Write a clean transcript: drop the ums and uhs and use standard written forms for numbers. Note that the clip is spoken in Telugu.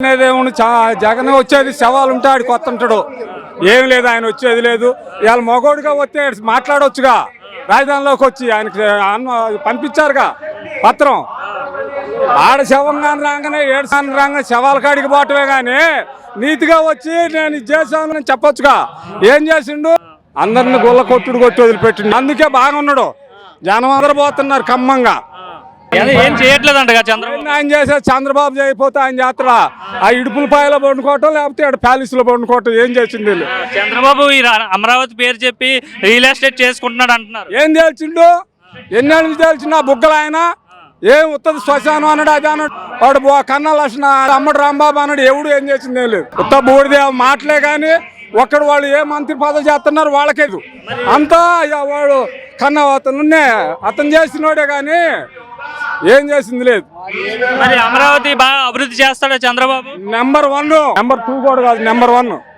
దేవుని జగన్ వచ్చేది శవాలు ఉంటే ఆడికి వస్తుంటాడు. ఏం లేదు, ఆయన వచ్చేది లేదు. ఇవాళ మగోడుగా వస్తే మాట్లాడవచ్చుగా, రాజధానిలోకి వచ్చి ఆయనకి పంపించారుగా పత్రం. ఆడ శవంగాని రాగానే ఏడుసాని రాగానే శవాల కాడికి పోవటమే కానీ నీతిగా వచ్చి నేను ఇది చేశాను చెప్పొచ్చుగా. ఏం చేసిండు? అందరిని గుల్ల కొట్టుడు కొట్టి వదిలిపెట్టిండు. అందుకే బాగున్నాడు. జనం అందరూ పోతున్నారు ఖమ్మంగా. ఏం చేయట్లేదంట చంద్రబాబు. ఆయన చేసేది చంద్రబాబు చేయకపోతే ఆయన చేస్తాడా? ఆ ఇడుపులపాయలో పండుకోవటం, లేకపోతే ఇక్కడ ప్యాలెస్ లో పండుకోవటం. ఏం చేసింది? చంద్రబాబు ఈ అమరావతి పేరు చెప్పి రియల్ ఎస్టేట్ చేసుకుంటున్నాడు అంటున్నారు. ఏం తేల్చిండు? ఎన్నేళ్ళ నుంచి తేల్చిండు ఆ బుగ్గలు? ఆయన ఏం ఉత్తది శ్మశానం అన్నాడు, అది అన్నాడు. వాడు కన్నా లక్షణ అమ్మడు రాంబాబు అన్నాడు. ఎవడు ఏం చేసింది? ఏం లేదు. ఉత్త బూడిదే మాటలే కానీ ఒక్కడు వాళ్ళు ఏ మంత్రి పదవి చేస్తున్నారు వాళ్ళకేదు. అంతా వాడు కన్నా అతను చేసినోడే కానీ ఏం చేసింది లేదు. మరి అమరావతి బాగా అభివృద్ధి చేస్తాడా చంద్రబాబు? నెంబర్ 1, నెంబర్ 2 కూడా కాదు, నెంబర్ 1.